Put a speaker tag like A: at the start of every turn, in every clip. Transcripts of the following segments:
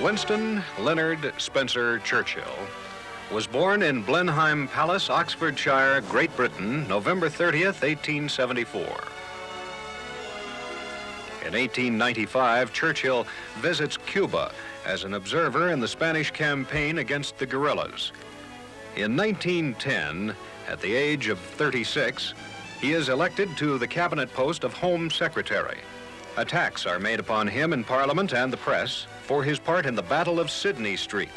A: Winston Leonard Spencer Churchill was born in Blenheim Palace, Oxfordshire, Great Britain, November 30th, 1874. In 1895, Churchill visits Cuba as an observer in the Spanish campaign against the guerrillas. In 1910, at the age of 36, he is elected to the cabinet post of Home Secretary. Attacks are made upon him in Parliament and the press for his part in the Battle of Sydney Street,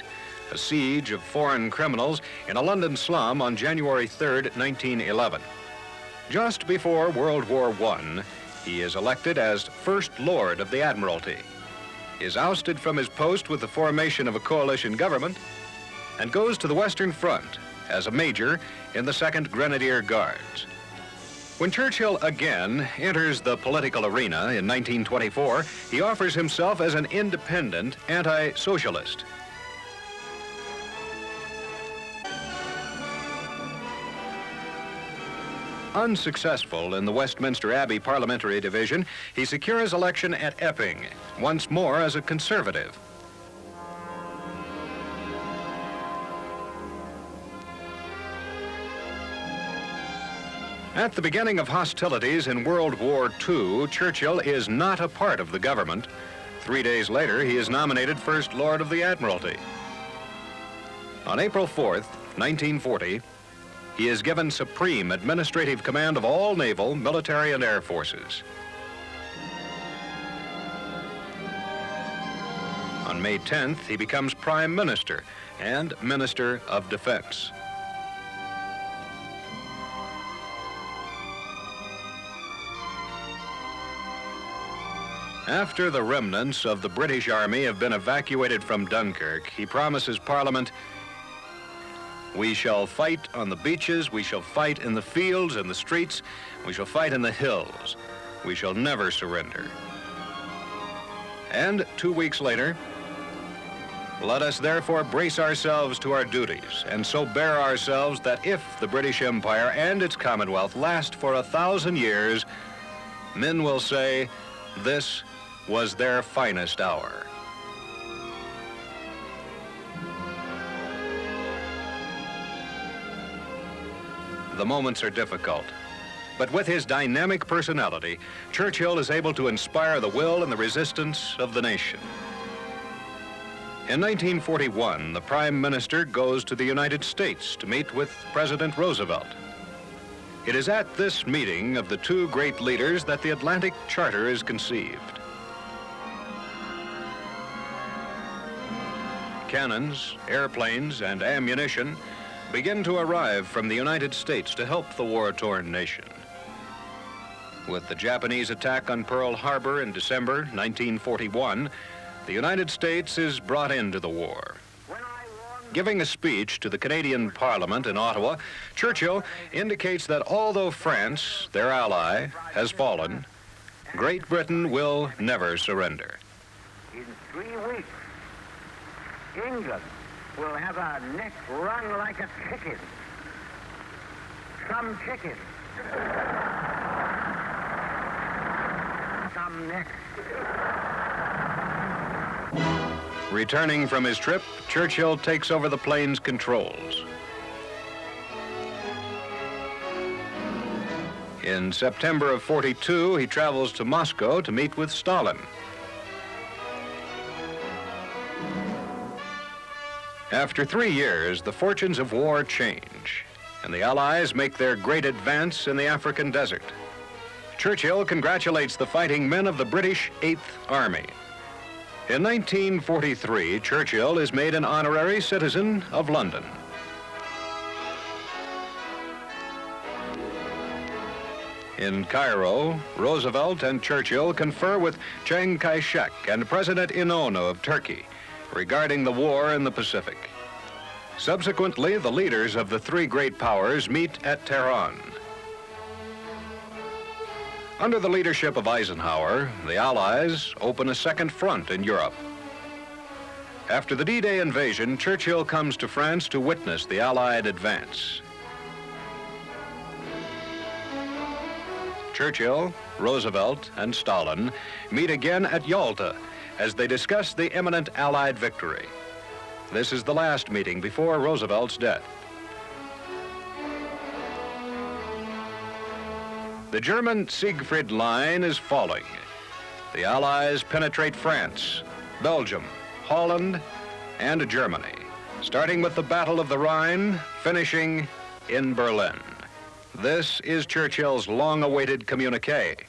A: a siege of foreign criminals in a London slum on January 3rd, 1911. Just before World War I, he is elected as First Lord of the Admiralty, is ousted from his post with the formation of a coalition government, and goes to the Western Front as a major in the 2nd Grenadier Guards. When Churchill again enters the political arena in 1924, he offers himself as an independent anti-socialist. Unsuccessful in the Westminster Abbey parliamentary division, he secures election at Epping, once more as a conservative. At the beginning of hostilities in World War II, Churchill is not a part of the government. 3 days later, he is nominated First Lord of the Admiralty. On April 4th, 1940, he is given supreme administrative command of all naval, military, and air forces. On May 10th, he becomes Prime Minister and Minister of Defense. After the remnants of the British Army have been evacuated from Dunkirk, he promises Parliament, "We shall fight on the beaches, we shall fight in the fields and the streets, we shall fight in the hills. We shall never surrender." And 2 weeks later, "Let us therefore brace ourselves to our duties, and so bear ourselves that if the British Empire and its Commonwealth last for 1,000 years, men will say, this was their finest hour." The moments are difficult, but with his dynamic personality, Churchill is able to inspire the will and the resistance of the nation. In 1941, the Prime Minister goes to the United States to meet with President Roosevelt. It is at this meeting of the two great leaders that the Atlantic Charter is conceived. Cannons, airplanes, and ammunition begin to arrive from the United States to help the war-torn nation. With the Japanese attack on Pearl Harbor in December 1941, the United States is brought into the war. Giving a speech to the Canadian Parliament in Ottawa, Churchill indicates that although France, their ally, has fallen, Great Britain will never surrender.
B: In 3 weeks, England will have her neck wrung like a chicken. Some chicken. Some neck.
A: Returning from his trip, Churchill takes over the plane's controls. In September of '42, he travels to Moscow to meet with Stalin. After 3 years, the fortunes of war change, and the Allies make their great advance in the African desert. Churchill congratulates the fighting men of the British 8th Army. In 1943, Churchill is made an honorary citizen of London. In Cairo, Roosevelt and Churchill confer with Chiang Kai-shek and President Inoue of Turkey regarding the war in the Pacific. Subsequently, the leaders of the three great powers meet at Tehran. Under the leadership of Eisenhower, the Allies open a second front in Europe. After the D-Day invasion, Churchill comes to France to witness the Allied advance. Churchill, Roosevelt, and Stalin meet again at Yalta as they discuss the imminent Allied victory. This is the last meeting before Roosevelt's death. The German Siegfried Line is falling. The Allies penetrate France, Belgium, Holland, and Germany, starting with the Battle of the Rhine, finishing in Berlin. This is Churchill's long-awaited communique.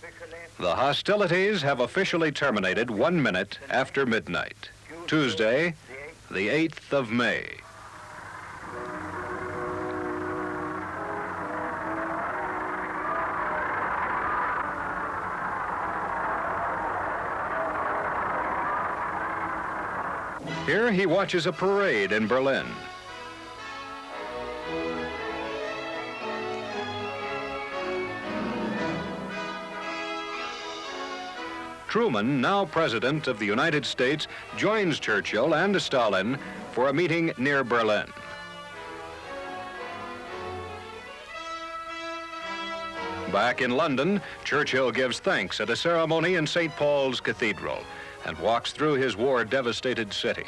A: The hostilities have officially terminated 1 minute after midnight, Tuesday, the 8th of May. Here he watches a parade in Berlin. Truman, now President of the United States, joins Churchill and Stalin for a meeting near Berlin. Back in London, Churchill gives thanks at a ceremony in St. Paul's Cathedral and walks through his war-devastated city.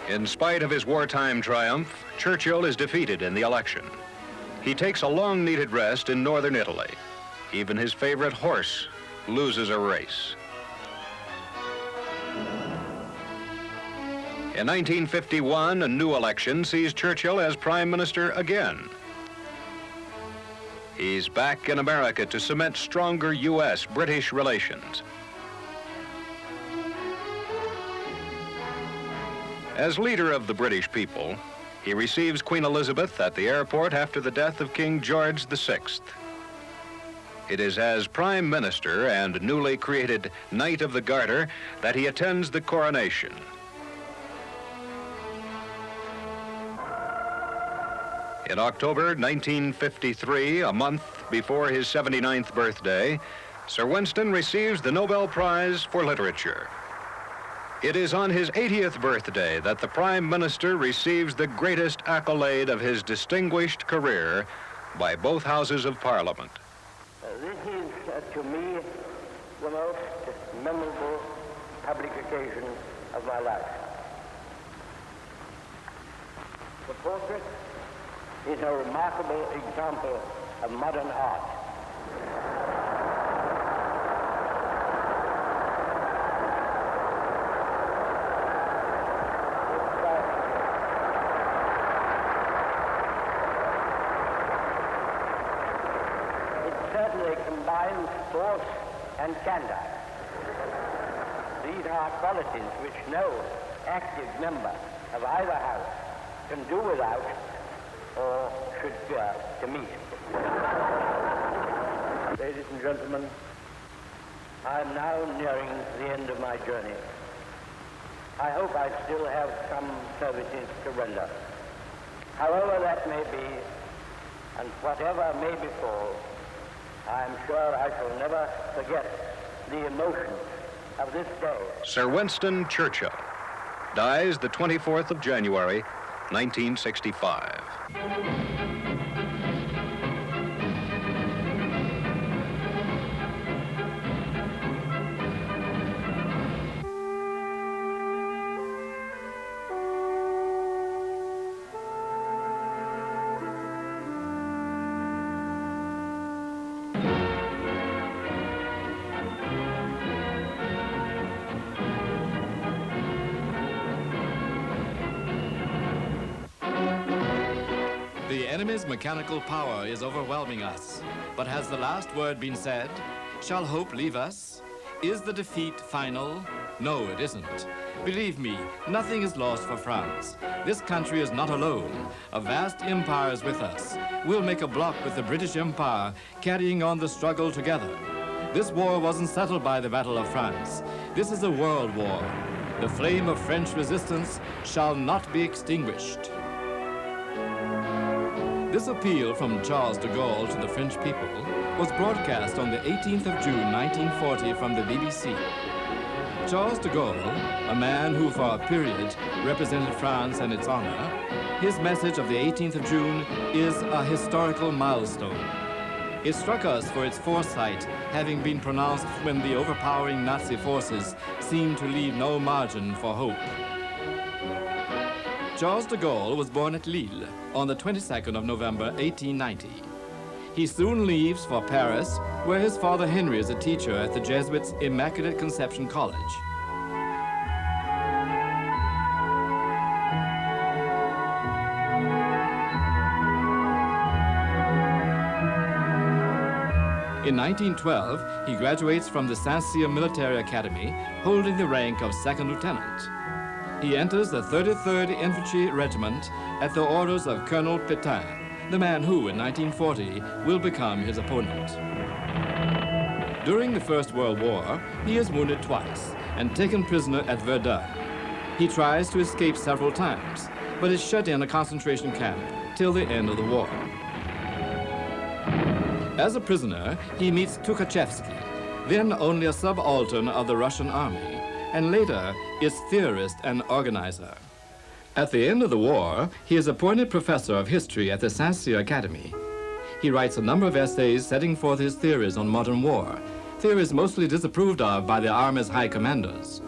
A: In spite of his wartime triumph, Churchill is defeated in the election. He takes a long-needed rest in northern Italy. Even his favorite horse loses a race. In 1951, a new election sees Churchill as Prime Minister again. He's back in America to cement stronger U.S.-British relations. As leader of the British people, he receives Queen Elizabeth at the airport after the death of King George VI. It is as Prime Minister and newly created Knight of the Garter that he attends the coronation. In October 1953, a month before his 79th birthday, Sir Winston receives the Nobel Prize for Literature. It is on his 80th birthday that the Prime Minister receives the greatest accolade of his distinguished career by both houses of Parliament.
B: This is, to me, the most memorable public occasion of my life. The portrait is a remarkable example of modern art. Certainly combines force and candor. These are qualities which no active member of either house can do without or should fear to meet. Ladies and gentlemen, I am now nearing the end of my journey. I hope I still have some services to render. However that may be, and whatever may befall, I am sure I shall never forget the emotions of this day.
A: Sir Winston Churchill dies the 24th of January, 1965.
C: The enemy's mechanical power is overwhelming us. But has the last word been said? Shall hope leave us? Is the defeat final? No, it isn't. Believe me, nothing is lost for France. This country is not alone. A vast empire is with us. We'll make a block with the British Empire, carrying on the struggle together. This war wasn't settled by the Battle of France. This is a world war. The flame of French resistance shall not be extinguished. This appeal from Charles de Gaulle to the French people was broadcast on the 18th of June, 1940 from the BBC. Charles de Gaulle, a man who for a period represented France and its honor, his message of the 18th of June is a historical milestone. It struck us for its foresight, having been pronounced when the overpowering Nazi forces seemed to leave no margin for hope. Charles de Gaulle was born at Lille on the 22nd of November, 1890. He soon leaves for Paris, where his father Henry is a teacher at the Jesuits' Immaculate Conception College. In 1912, he graduates from the Saint-Cyr Military Academy, holding the rank of second lieutenant. He enters the 33rd Infantry Regiment at the orders of Colonel Pétain, the man who, in 1940, will become his opponent. During the First World War, he is wounded twice and taken prisoner at Verdun. He tries to escape several times, but is shut in a concentration camp till the end of the war. As a prisoner, he meets Tukhachevsky, then only a subaltern of the Russian army, and later its theorist and organizer. At the end of the war, he is appointed professor of history at the Saint-Cyr Academy. He writes a number of essays setting forth his theories on modern war, theories mostly disapproved of by the army's high commanders.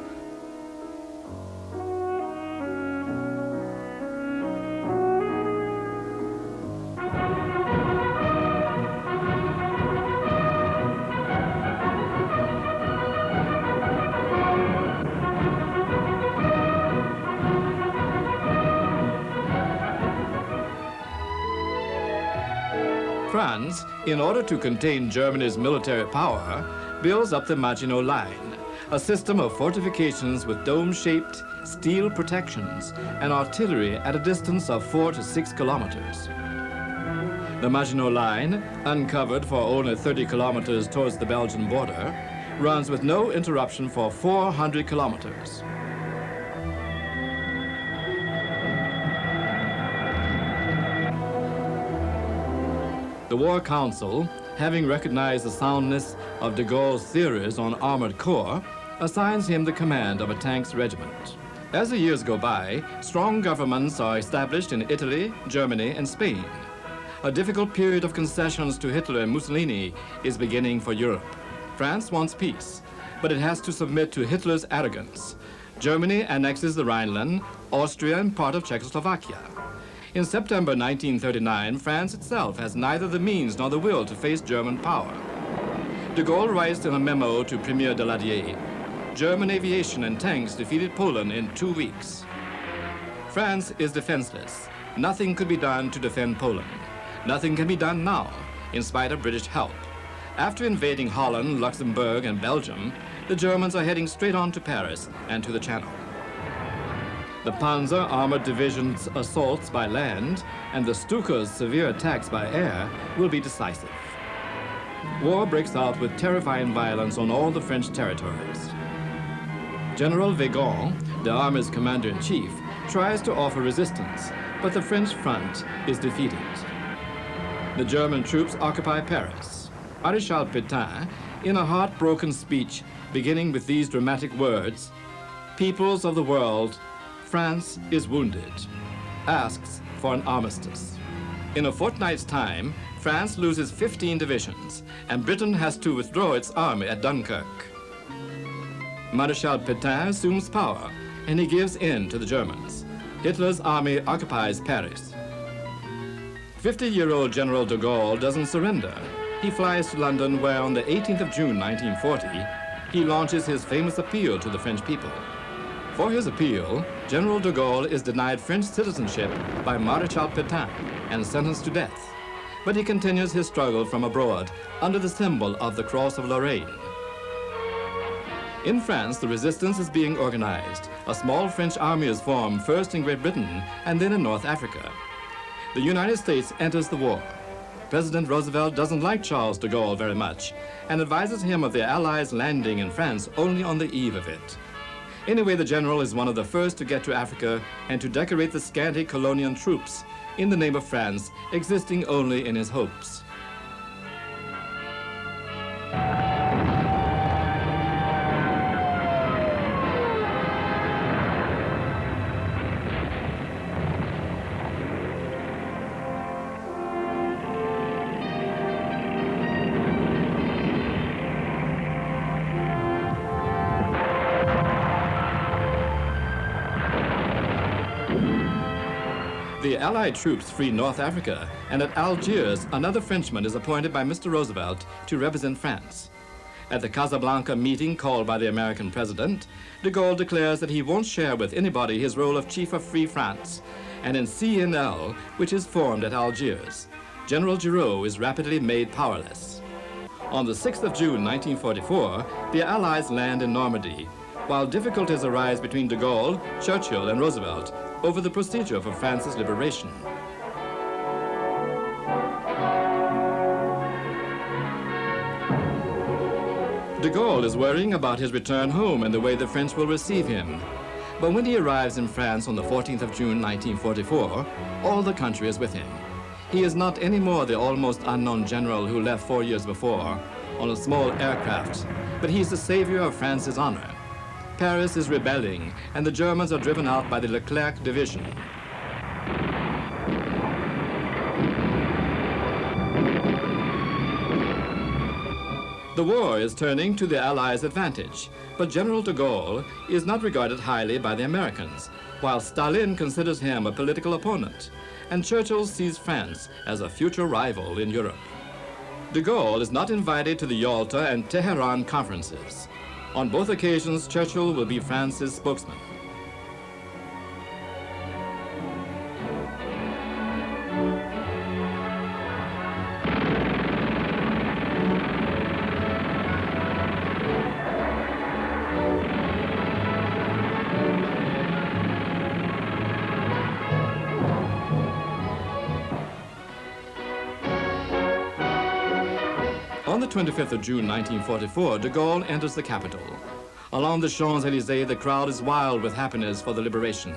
C: France, in order to contain Germany's military power, builds up the Maginot Line, a system of fortifications with dome-shaped steel protections and artillery at a distance of 4 to 6 kilometers. The Maginot Line, uncovered for only 30 kilometers towards the Belgian border, runs with no interruption for 400 kilometers. The War Council, having recognized the soundness of de Gaulle's theories on armored corps, assigns him the command of a tanks regiment. As the years go by, strong governments are established in Italy, Germany, and Spain. A difficult period of concessions to Hitler and Mussolini is beginning for Europe. France wants peace, but it has to submit to Hitler's arrogance. Germany annexes the Rhineland, Austria, and part of Czechoslovakia. In September 1939, France itself has neither the means nor the will to face German power. De Gaulle writes in a memo to Premier Daladier, German aviation and tanks defeated Poland in 2 weeks. France is defenseless. Nothing could be done to defend Poland. Nothing can be done now, in spite of British help. After invading Holland, Luxembourg, and Belgium, the Germans are heading straight on to Paris and to the Channel. The Panzer Armored Division's assaults by land and the Stuka's severe attacks by air will be decisive. War breaks out with terrifying violence on all the French territories. General Weygand, the army's commander-in-chief, tries to offer resistance, but the French front is defeated. The German troops occupy Paris. Maréchal Pétain, in a heartbroken speech beginning with these dramatic words, "Peoples of the world, France is wounded," asks for an armistice. In a fortnight's time, France loses 15 divisions, and Britain has to withdraw its army at Dunkirk. Maréchal Pétain assumes power, and he gives in to the Germans. Hitler's army occupies Paris. 50-year-old General de Gaulle doesn't surrender. He flies to London, where on the 18th of June 1940, he launches his famous appeal to the French people. For his appeal, General de Gaulle is denied French citizenship by Maréchal Pétain and sentenced to death. But he continues his struggle from abroad under the symbol of the Cross of Lorraine. In France, the resistance is being organized. A small French army is formed first in Great Britain and then in North Africa. The United States enters the war. President Roosevelt doesn't like Charles de Gaulle very much and advises him of the Allies landing in France only on the eve of it. Anyway, the general is one of the first to get to Africa and to decorate the scanty colonial troops in the name of France, existing only in his hopes. The Allied troops free North Africa, and at Algiers, another Frenchman is appointed by Mr. Roosevelt to represent France. At the Casablanca meeting called by the American president, de Gaulle declares that he won't share with anybody his role of Chief of Free France. And in CNL, which is formed at Algiers, General Giraud is rapidly made powerless. On the 6th of June 1944, the Allies land in Normandy, while difficulties arise between de Gaulle, Churchill, and Roosevelt over the procedure for France's liberation. De Gaulle is worrying about his return home and the way the French will receive him. But when he arrives in France on the 14th of June 1944, all the country is with him. He is not anymore the almost unknown general who left 4 years before on a small aircraft, but he is the savior of France's honor. Paris is rebelling, and the Germans are driven out by the Leclerc division. The war is turning to the Allies' advantage, but General de Gaulle is not regarded highly by the Americans, while Stalin considers him a political opponent, and Churchill sees France as a future rival in Europe. De Gaulle is not invited to the Yalta and Tehran conferences. On both occasions, Churchill will be France's spokesman. On the 25th of June 1944, de Gaulle enters the capital. Along the Champs-Élysées, the crowd is wild with happiness for the liberation.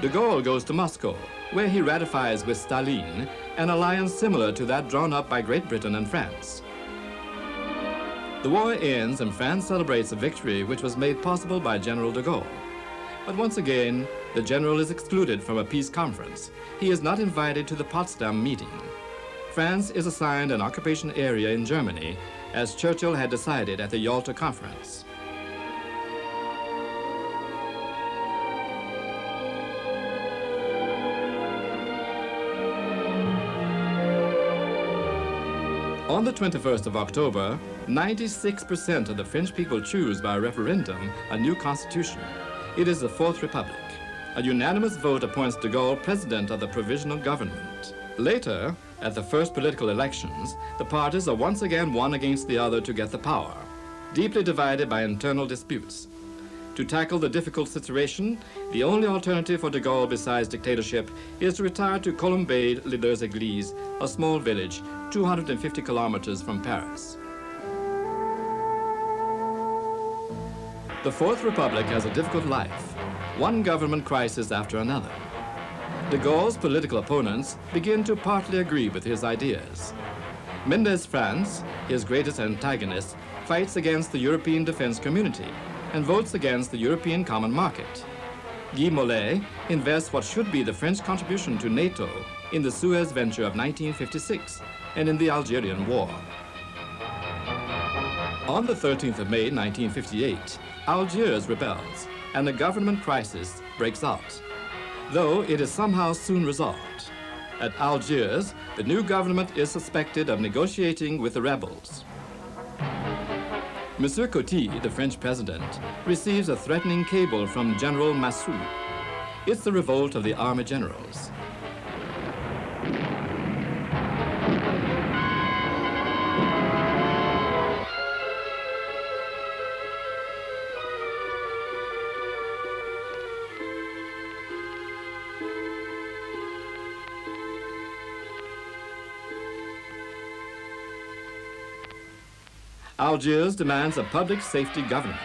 C: De Gaulle goes to Moscow, where he ratifies with Stalin an alliance similar to that drawn up by Great Britain and France. The war ends and France celebrates a victory which was made possible by General de Gaulle. But once again, the general is excluded from a peace conference. He is not invited to the Potsdam meeting. France is assigned an occupation area in Germany, as Churchill had decided at the Yalta Conference. On the 21st of October, 96% of the French people choose by referendum a new constitution. It is the Fourth Republic. A unanimous vote appoints de Gaulle president of the provisional government. Later, at the first political elections, the parties are once again one against the other to get the power, deeply divided by internal disputes. To tackle the difficult situation, the only alternative for de Gaulle besides dictatorship is to retire to Colombey-les-Deux-Églises, a small village 250 kilometers from Paris. The Fourth Republic has a difficult life, one government crisis after another. De Gaulle's political opponents begin to partly agree with his ideas. Mendes France, his greatest antagonist, fights against the European defense community and votes against the European Common Market. Guy Mollet invests what should be the French contribution to NATO in the Suez Venture of 1956 and in the Algerian War. On the 13th of May 1958, Algiers rebels and a government crisis breaks out, though it is somehow soon resolved. At Algiers, the new government is suspected of negotiating with the rebels. Monsieur Coty, the French president, receives a threatening cable from General Massu. It's the revolt of the army generals. Algiers demands a public safety government.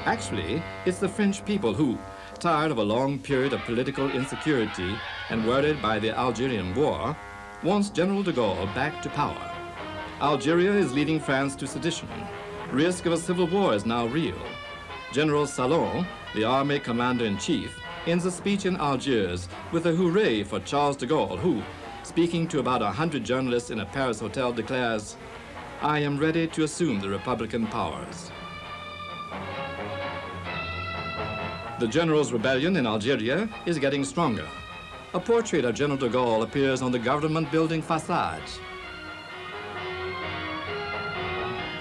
C: Actually, it's the French people who, tired of a long period of political insecurity and worried by the Algerian War, wants General de Gaulle back to power. Algeria is leading France to sedition. Risk of a civil war is now real. General Salon, the army commander-in-chief, ends a speech in Algiers with a hooray for Charles de Gaulle, who, speaking to about 100 journalists in a Paris hotel, declares, "I am ready to assume the Republican powers." The general's rebellion in Algeria is getting stronger. A portrait of General de Gaulle appears on the government building facade.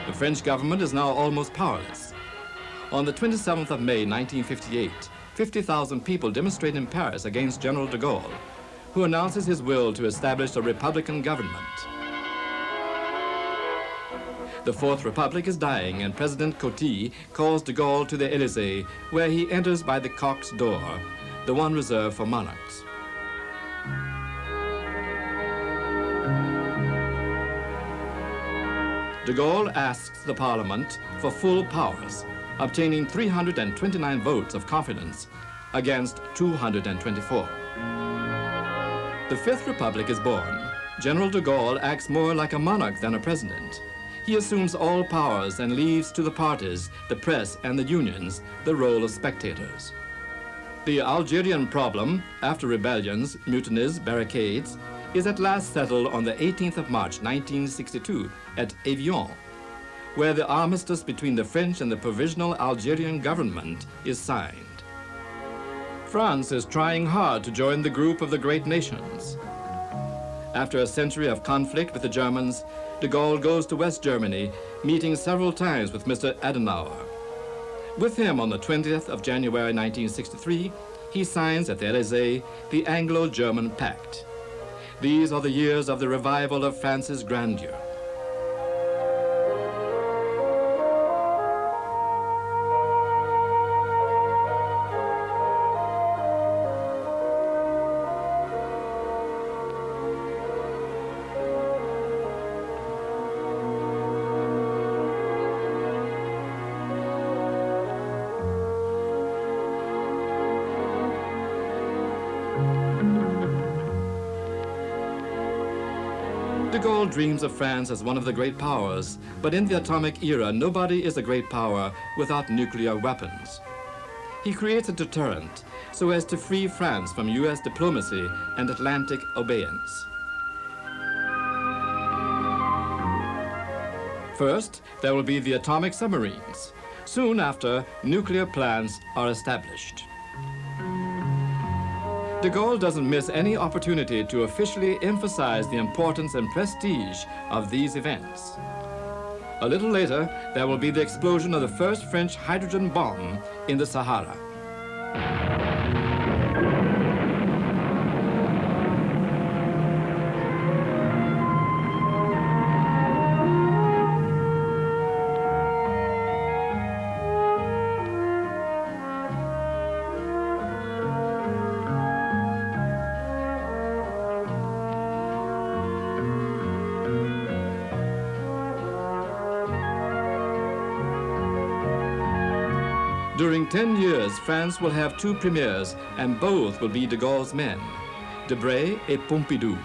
C: The French government is now almost powerless. On the 27th of May, 1958, 50,000 people demonstrate in Paris against General de Gaulle, who announces his will to establish a Republican government. The Fourth Republic is dying, and President Coty calls de Gaulle to the Élysée, where he enters by the Coq's door, the one reserved for monarchs. De Gaulle asks the Parliament for full powers, obtaining 329 votes of confidence against 224. The Fifth Republic is born. General de Gaulle acts more like a monarch than a president. He assumes all powers and leaves to the parties, the press, and the unions the role of spectators. The Algerian problem, after rebellions, mutinies, barricades, is at last settled on the 18th of March, 1962, at Evian, where the armistice between the French and the provisional Algerian government is signed. France is trying hard to join the group of the great nations. After a century of conflict with the Germans, de Gaulle goes to West Germany, meeting several times with Mr. Adenauer. With him on the 20th of January 1963, he signs at the Élysée the Anglo-German Pact. These are the years of the revival of France's grandeur. De Gaulle dreams of France as one of the great powers, but in the atomic era, nobody is a great power without nuclear weapons. He creates a deterrent so as to free France from US diplomacy and Atlantic abeyance. First, there will be the atomic submarines. Soon after, nuclear plants are established. De Gaulle doesn't miss any opportunity to officially emphasize the importance and prestige of these events. A little later, there will be the explosion of the first French hydrogen bomb in the Sahara. During 10 years, France will have two premiers, and both will be de Gaulle's men, Debray et Pompidou.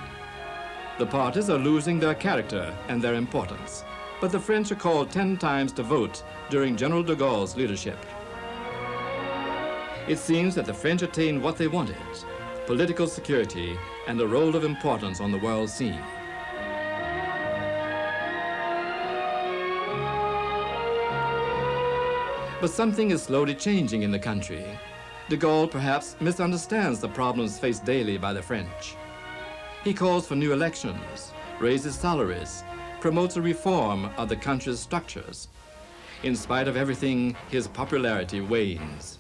C: The parties are losing their character and their importance, but the French are called 10 times to vote during General de Gaulle's leadership. It seems that the French attained what they wanted, political security and a role of importance on the world scene. But something is slowly changing in the country. De Gaulle perhaps misunderstands the problems faced daily by the French. He calls for new elections, raises salaries, promotes a reform of the country's structures. In spite of everything, his popularity wanes.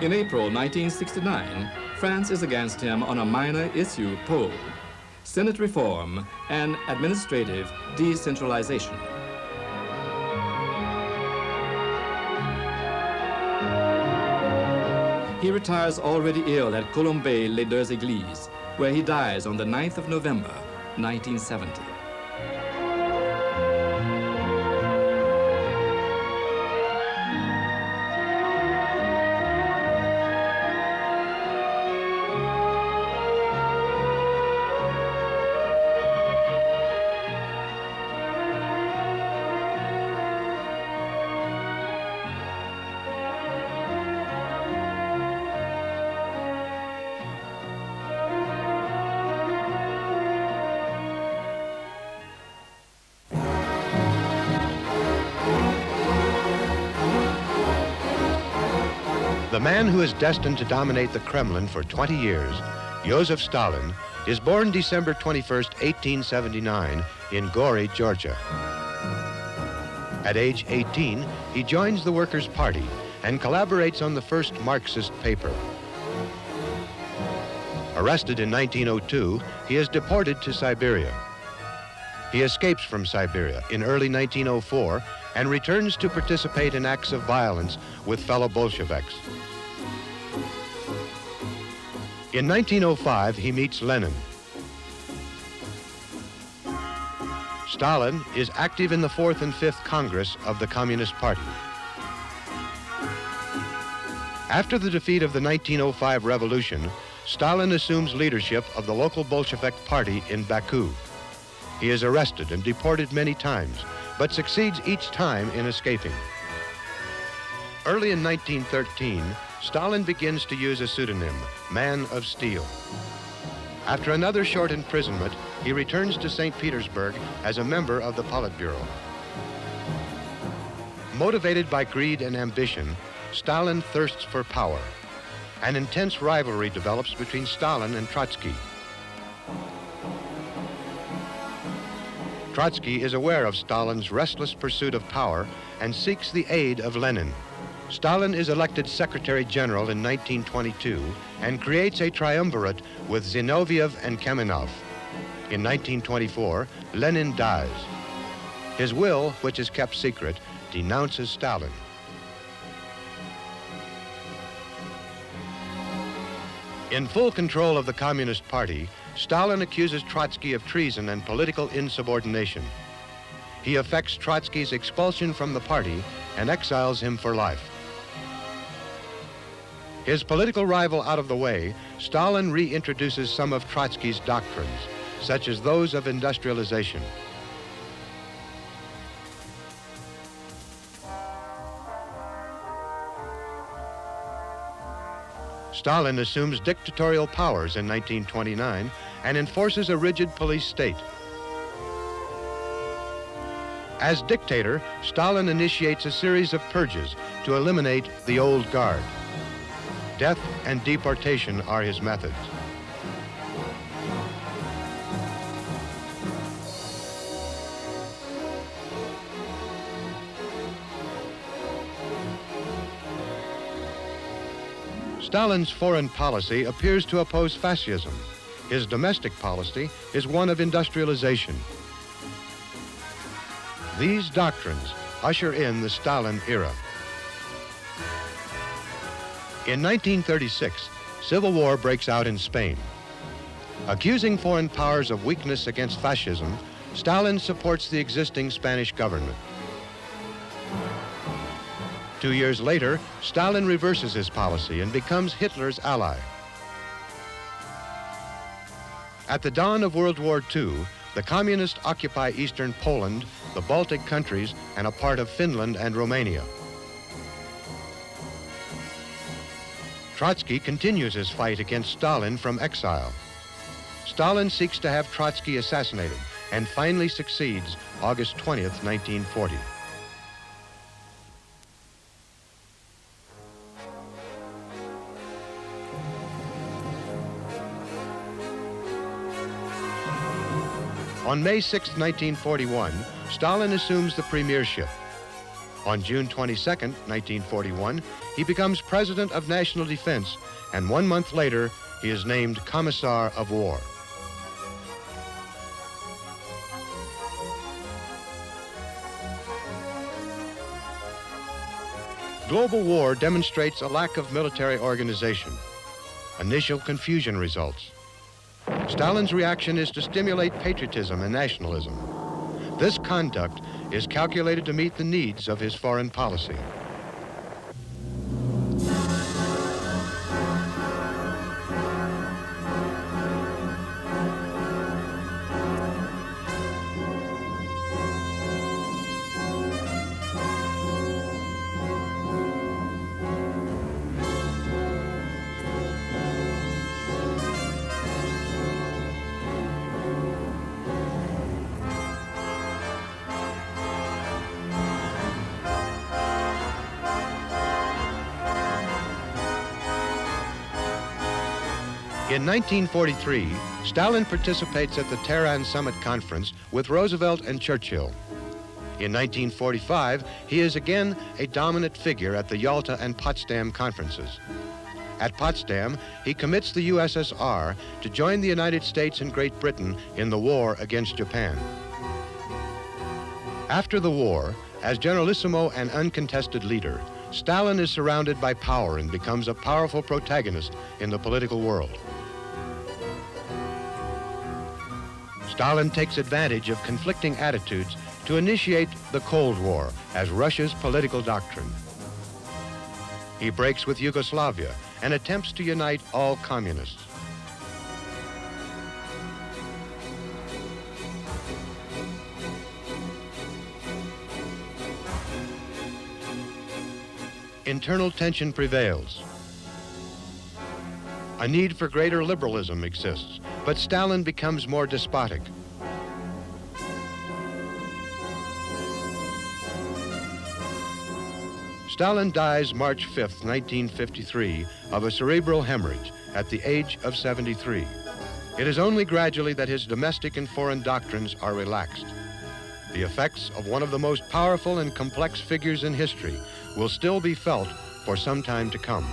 C: In April 1969, France is against him on a minor issue pull: Senate reform and administrative decentralization. He retires already ill at Colombey-les-Deux-Églises, where he dies on the 9th of November, 1970.
D: The man who is destined to dominate the Kremlin for 20 years, Joseph Stalin, is born December 21st, 1879 in Gori, Georgia. At age 18, he joins the Workers' Party and collaborates on the first Marxist paper. Arrested in 1902, he is deported to Siberia. He escapes from Siberia in early 1904 and returns to participate in acts of violence with fellow Bolsheviks. In 1905, he meets Lenin. Stalin is active in the 4th and 5th Congress of the Communist Party. After the defeat of the 1905 revolution, Stalin assumes leadership of the local Bolshevik party in Baku. He is arrested and deported many times, but succeeds each time in escaping. Early in 1913, Stalin begins to use a pseudonym, Man of Steel. After another short imprisonment, he returns to St. Petersburg as a member of the Politburo. Motivated by greed and ambition, Stalin thirsts for power. An intense rivalry develops between Stalin and Trotsky. Trotsky is aware of Stalin's restless pursuit of power and seeks the aid of Lenin. Stalin is elected Secretary General in 1922 and creates a triumvirate with Zinoviev and Kamenev. In 1924, Lenin dies. His will, which is kept secret, denounces Stalin. In full control of the Communist Party, Stalin accuses Trotsky of treason and political insubordination. He effects Trotsky's expulsion from the party and exiles him for life. His political rival out of the way, Stalin reintroduces some of Trotsky's doctrines, such as those of industrialization. Stalin assumes dictatorial powers in 1929 and enforces a rigid police state. As dictator, Stalin initiates a series of purges to eliminate the old guard. Death and deportation are his methods. Stalin's foreign policy appears to oppose fascism. His domestic policy is one of industrialization. These doctrines usher in the Stalin era. In 1936, civil war breaks out in Spain. Accusing foreign powers of weakness against fascism, Stalin supports the existing Spanish government. 2 years later, Stalin reverses his policy and becomes Hitler's ally. At the dawn of World War II, the communists occupy eastern Poland, the Baltic countries, and a part of Finland and Romania. Trotsky continues his fight against Stalin from exile. Stalin seeks to have Trotsky assassinated and finally succeeds August 20th, 1940. On May 6, 1941, Stalin assumes the premiership. On June 22, 1941, he becomes President of National Defense, and 1 month later, he is named Commissar of War. Global war demonstrates a lack of military organization. Initial confusion results. Stalin's reaction is to stimulate patriotism and nationalism. This conduct is calculated to meet the needs of his foreign policy. In 1943, Stalin participates at the Tehran Summit Conference with Roosevelt and Churchill. In 1945, he is again a dominant figure at the Yalta and Potsdam conferences. At Potsdam, he commits the USSR to join the United States and Great Britain in the war against Japan. After the war, as generalissimo and uncontested leader, Stalin is surrounded by power and becomes a powerful protagonist in the political world. Stalin takes advantage of conflicting attitudes to initiate the Cold War as Russia's political doctrine. He breaks with Yugoslavia and attempts to unite all communists. Internal tension prevails. A need for greater liberalism exists, but Stalin becomes more despotic. Stalin dies March 5, 1953, of a cerebral hemorrhage at the age of 73. It is only gradually that his domestic and foreign doctrines are relaxed. The effects of one of the most powerful and complex figures in history will still be felt for some time to come.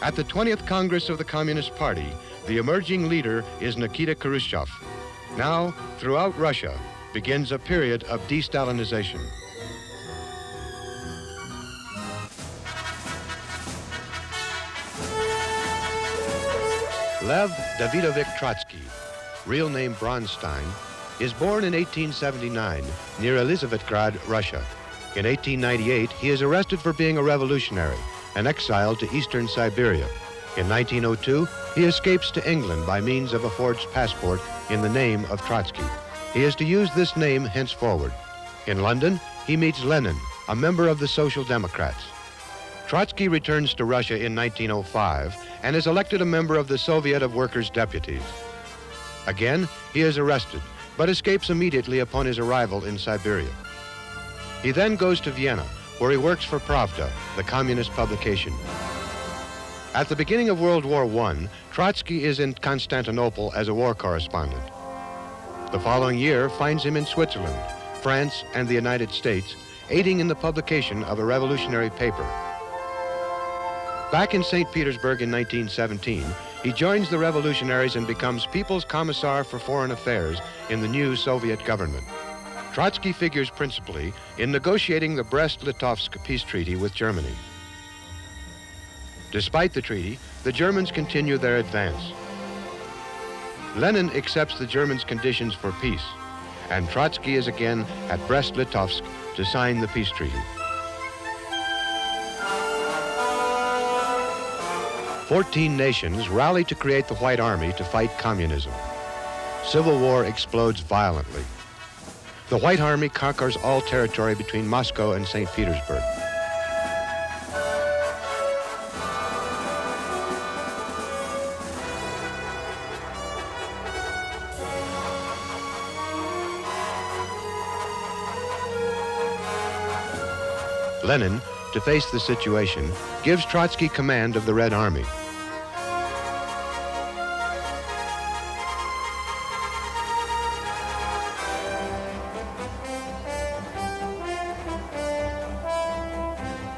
D: At the 20th Congress of the Communist Party, the emerging leader is Nikita Khrushchev. Now, throughout Russia, begins a period of de-Stalinization. Lev Davidovich Trotsky, real name Bronstein, is born in 1879 near Elizabethgrad, Russia. In 1898, he is arrested for being a revolutionary and exiled to eastern Siberia. In 1902, he escapes to England by means of a forged passport in the name of Trotsky. He is to use this name henceforward. In London, he meets Lenin, a member of the Social Democrats. Trotsky returns to Russia in 1905 and is elected a member of the Soviet of Workers' Deputies. Again, he is arrested, but escapes immediately upon his arrival in Siberia. He then goes to Vienna, where he works for Pravda, the communist publication. At the beginning of World War I, Trotsky is in Constantinople as a war correspondent. The following year finds him in Switzerland, France, and the United States, aiding in the publication of a revolutionary paper. Back in St. Petersburg in 1917, he joins the revolutionaries and becomes People's Commissar for Foreign Affairs in the new Soviet government. Trotsky figures principally in negotiating the Brest-Litovsk peace treaty with Germany. Despite the treaty, the Germans continue their advance. Lenin accepts the Germans' conditions for peace, and Trotsky is again at Brest-Litovsk to sign the peace treaty. 14 nations rally to create the White Army to fight communism. Civil war explodes violently. The White Army conquers all territory between Moscow and St. Petersburg. Lenin, to face the situation, gives Trotsky command of the Red Army.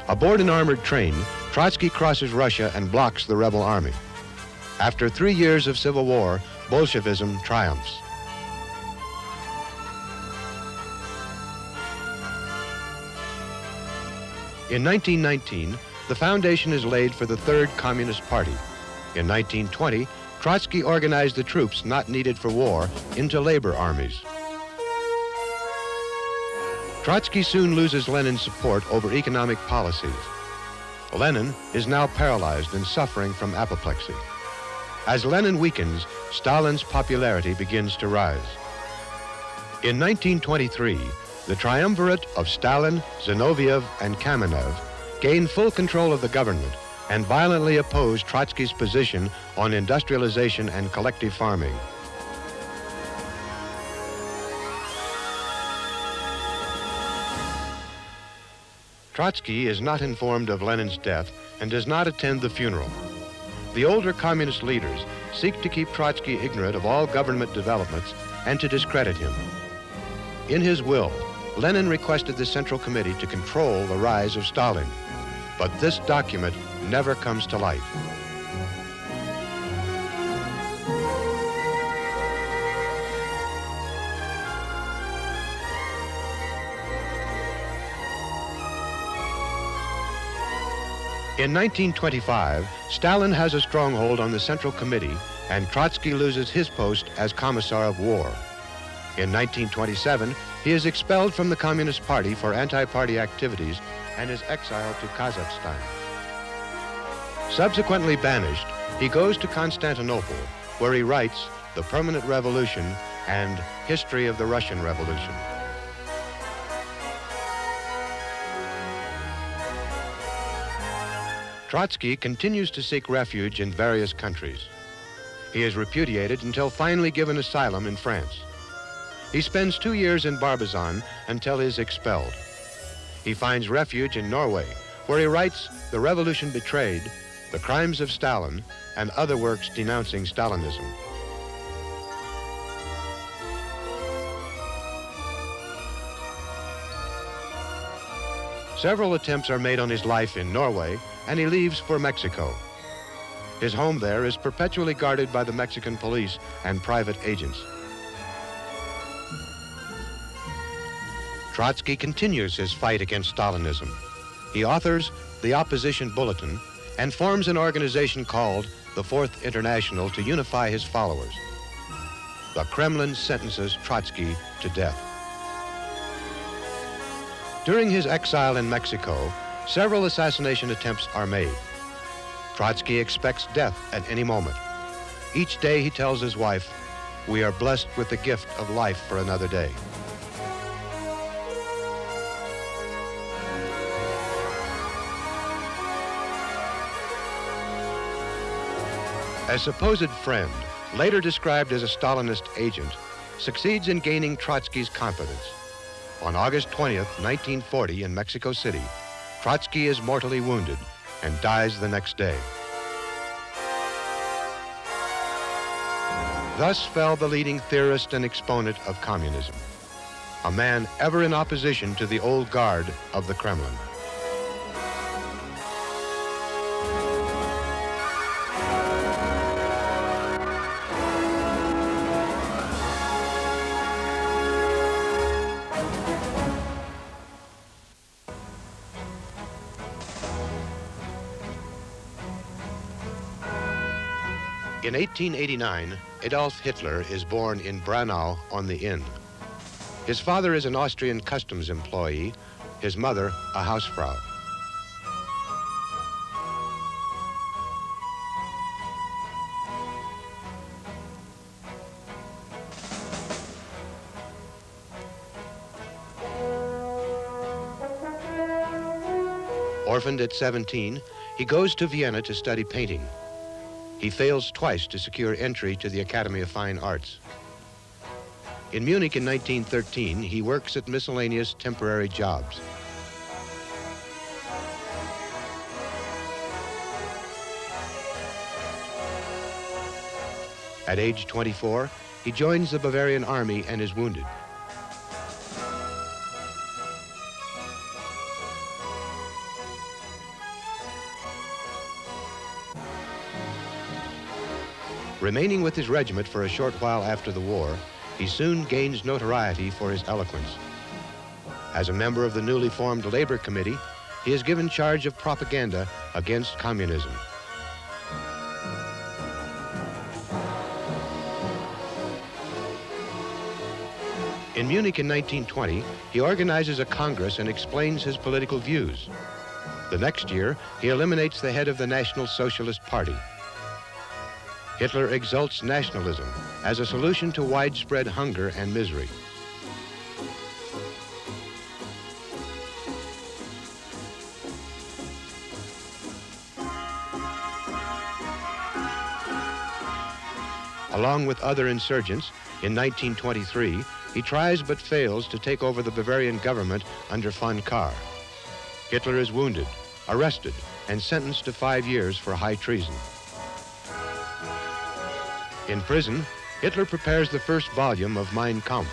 D: Aboard an armored train, Trotsky crosses Russia and blocks the rebel army. After 3 years of civil war, Bolshevism triumphs. In 1919, the foundation is laid for the Third Communist Party. In 1920, Trotsky organized the troops not needed for war into labor armies. Trotsky soon loses Lenin's support over economic policies. Lenin is now paralyzed and suffering from apoplexy. As Lenin weakens, Stalin's popularity begins to rise. In 1923, the triumvirate of Stalin, Zinoviev, and Kamenev gained full control of the government and violently opposed Trotsky's position on industrialization and collective farming. Trotsky is not informed of Lenin's death and does not attend the funeral. The older communist leaders seek to keep Trotsky ignorant of all government developments and to discredit him. In his will, Lenin requested the Central Committee to control the rise of Stalin, but this document never comes to light. In 1925, Stalin has a stronghold on the Central Committee and Trotsky loses his post as Commissar of War. In 1927, he is expelled from the Communist Party for anti-party activities and is exiled to Kazakhstan. Subsequently banished, he goes to Constantinople, where he writes The Permanent Revolution and History of the Russian Revolution. Trotsky continues to seek refuge in various countries. He is repudiated until finally given asylum in France. He spends 2 years in Barbizon until he is expelled. He finds refuge in Norway, where he writes The Revolution Betrayed, The Crimes of Stalin, and other works denouncing Stalinism. Several attempts are made on his life in Norway, and he leaves for Mexico. His home there is perpetually guarded by the Mexican police and private agents. Trotsky continues his fight against Stalinism. He authors the Opposition Bulletin and forms an organization called the Fourth International to unify his followers. The Kremlin sentences Trotsky to death. During his exile in Mexico, several assassination attempts are made. Trotsky expects death at any moment. Each day he tells his wife, "We are blessed with the gift of life for another day." A supposed friend, later described as a Stalinist agent, succeeds in gaining Trotsky's confidence. On August 20th, 1940, in Mexico City, Trotsky is mortally wounded and dies the next day. Thus fell the leading theorist and exponent of communism, a man ever in opposition to the old guard of the Kremlin. In 1889, Adolf Hitler is born in Braunau on the Inn. His father is an Austrian customs employee, his mother a housefrau. Orphaned at 17, he goes to Vienna to study painting. He fails twice to secure entry to the Academy of Fine Arts. In Munich in 1913, he works at miscellaneous temporary jobs. At age 24, he joins the Bavarian army and is wounded. Remaining with his regiment for a short while after the war, he soon gains notoriety for his eloquence. As a member of the newly formed Labor Committee, he is given charge of propaganda against communism. In Munich in 1920, he organizes a congress and explains his political views. The next year, he eliminates the head of the National Socialist Party. Hitler exalts nationalism as a solution to widespread hunger and misery. Along with other insurgents, in 1923, he tries but fails to take over the Bavarian government under von Kahr. Hitler is wounded, arrested, and sentenced to 5 years for high treason. In prison, Hitler prepares the first volume of Mein Kampf.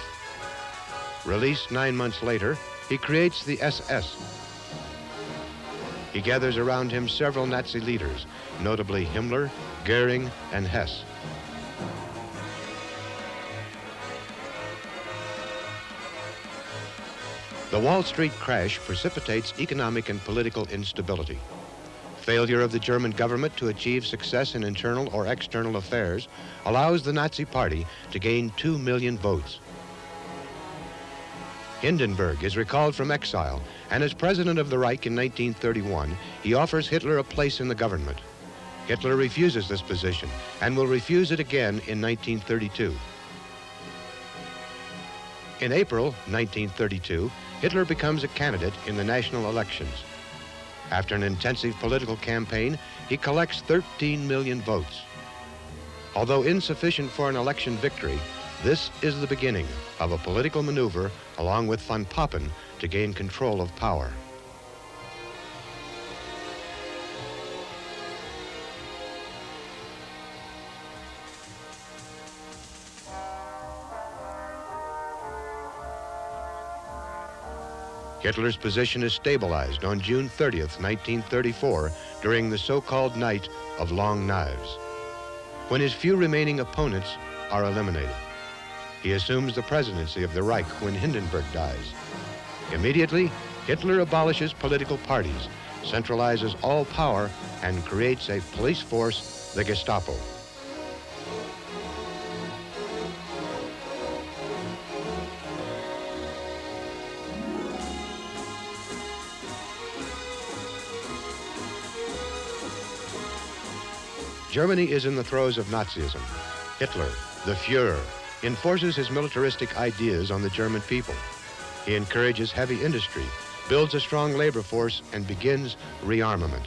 D: Released 9 months later, he creates the SS. He gathers around him several Nazi leaders, notably Himmler, Goering, and Hess. The Wall Street crash precipitates economic and political instability. Failure of the German government to achieve success in internal or external affairs allows the Nazi Party to gain 2 million votes. Hindenburg is recalled from exile, and as president of the Reich in 1931, he offers Hitler a place in the government. Hitler refuses this position and will refuse it again in 1932. In April 1932, Hitler becomes a candidate in the national elections. After an intensive political campaign, he collects 13 million votes. Although insufficient for an election victory, this is the beginning of a political maneuver along with von Papen to gain control of power. Hitler's position is stabilized on June 30th, 1934, during the so-called Night of Long Knives, when his few remaining opponents are eliminated. He assumes the presidency of the Reich when Hindenburg dies. Immediately, Hitler abolishes political parties, centralizes all power, and creates a police force, the Gestapo. Germany is in the throes of Nazism. Hitler, the Führer, enforces his militaristic ideas on the German people. He encourages heavy industry, builds a strong labor force, and begins rearmament.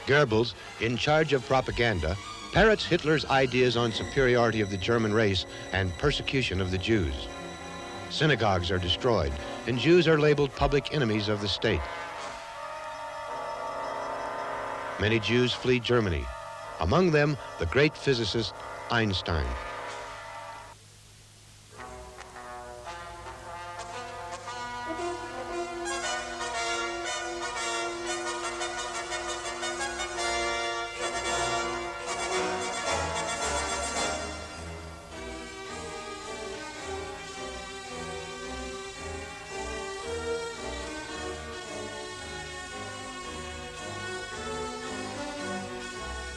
D: Goebbels, in charge of propaganda, parrots Hitler's ideas on superiority of the German race and persecution of the Jews. Synagogues are destroyed, and Jews are labeled public enemies of the state. Many Jews flee Germany, among them the great physicist Einstein.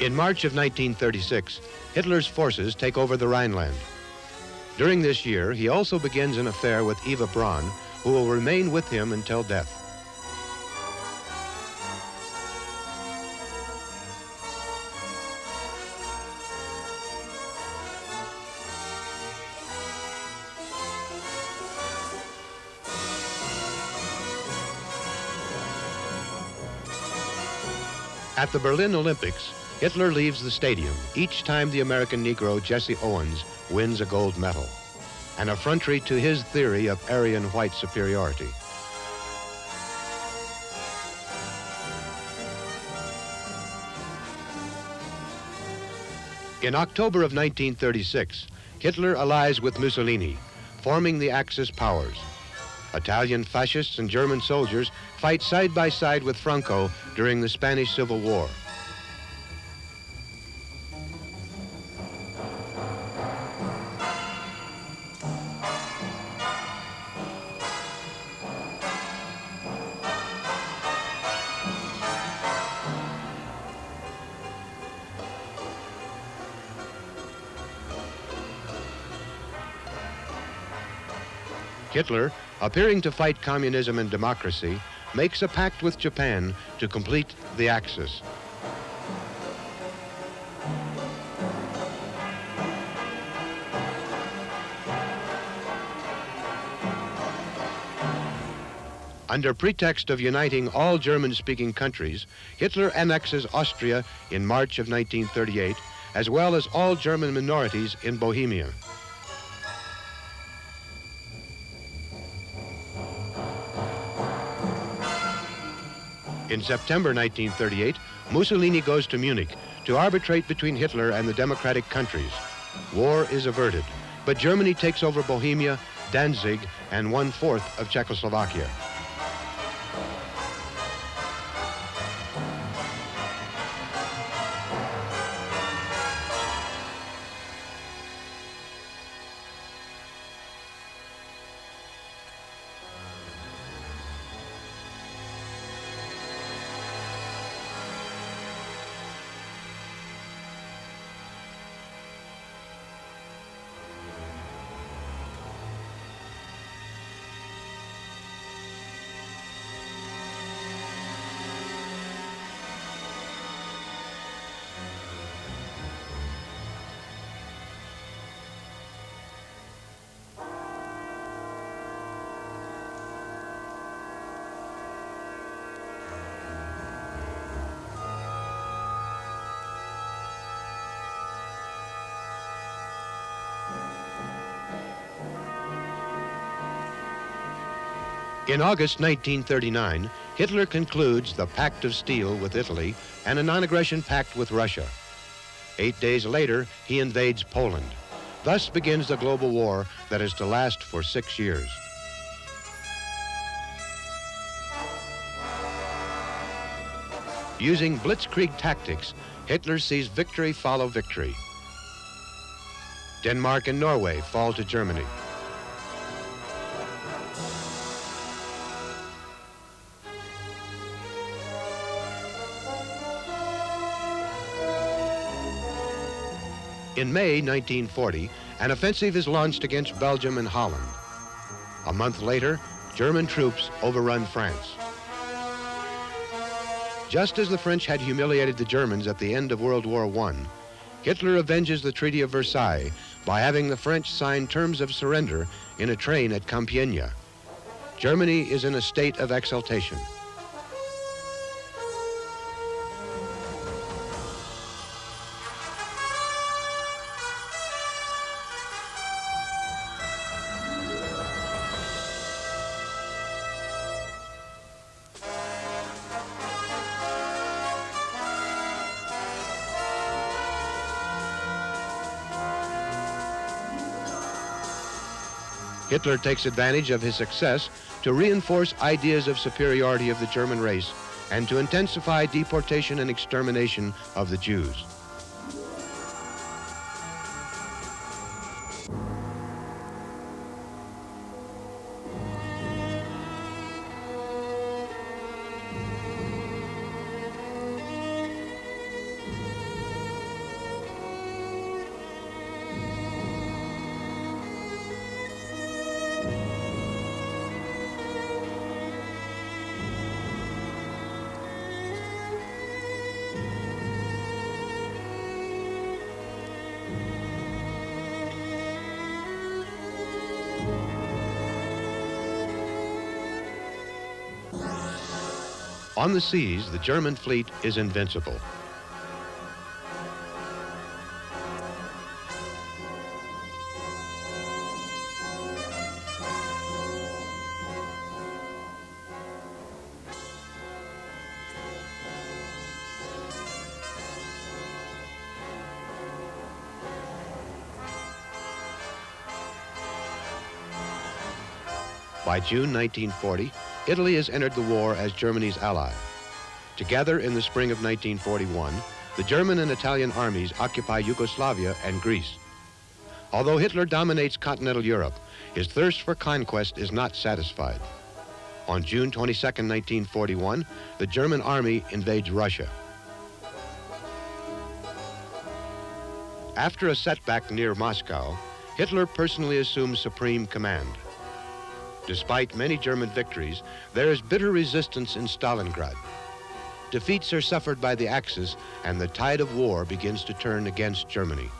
D: In March of 1936, Hitler's forces take over the Rhineland. During this year, he also begins an affair with Eva Braun, who will remain with him until death. At the Berlin Olympics, Hitler leaves the stadium each time the American Negro Jesse Owens wins a gold medal, an effrontery to his theory of Aryan white superiority. In October of 1936, Hitler allies with Mussolini, forming the Axis powers. Italian fascists and German soldiers fight side by side with Franco during the Spanish Civil War. Hitler, appearing to fight communism and democracy, makes a pact with Japan to complete the Axis. Under pretext of uniting all German-speaking countries, Hitler annexes Austria in March of 1938, as well as all German minorities in Bohemia. In September 1938, Mussolini goes to Munich to arbitrate between Hitler and the democratic countries. War is averted, but Germany takes over Bohemia, Danzig, and 1/4 of Czechoslovakia. In August 1939, Hitler concludes the Pact of Steel with Italy and a non-aggression pact with Russia. 8 days later, he invades Poland. Thus begins the global war that is to last for 6 years. Using blitzkrieg tactics, Hitler sees victory follow victory. Denmark and Norway fall to Germany. In May 1940, an offensive is launched against Belgium and Holland. A month later, German troops overrun France. Just as the French had humiliated the Germans at the end of World War I, Hitler avenges the Treaty of Versailles by having the French sign terms of surrender in a train at Compiègne. Germany is in a state of exultation. Hitler takes advantage of his success to reinforce ideas of superiority of the German race and to intensify deportation and extermination of the Jews. On the seas, the German fleet is invincible. By June 1940, Italy has entered the war as Germany's ally. Together in the spring of 1941, the German and Italian armies occupy Yugoslavia and Greece. Although Hitler dominates continental Europe, his thirst for conquest is not satisfied. On June 22, 1941, the German army invades Russia. After a setback near Moscow, Hitler personally assumes supreme command. Despite many German victories, there is bitter resistance in Stalingrad. Defeats are suffered by the Axis, and the tide of war begins to turn against Germany.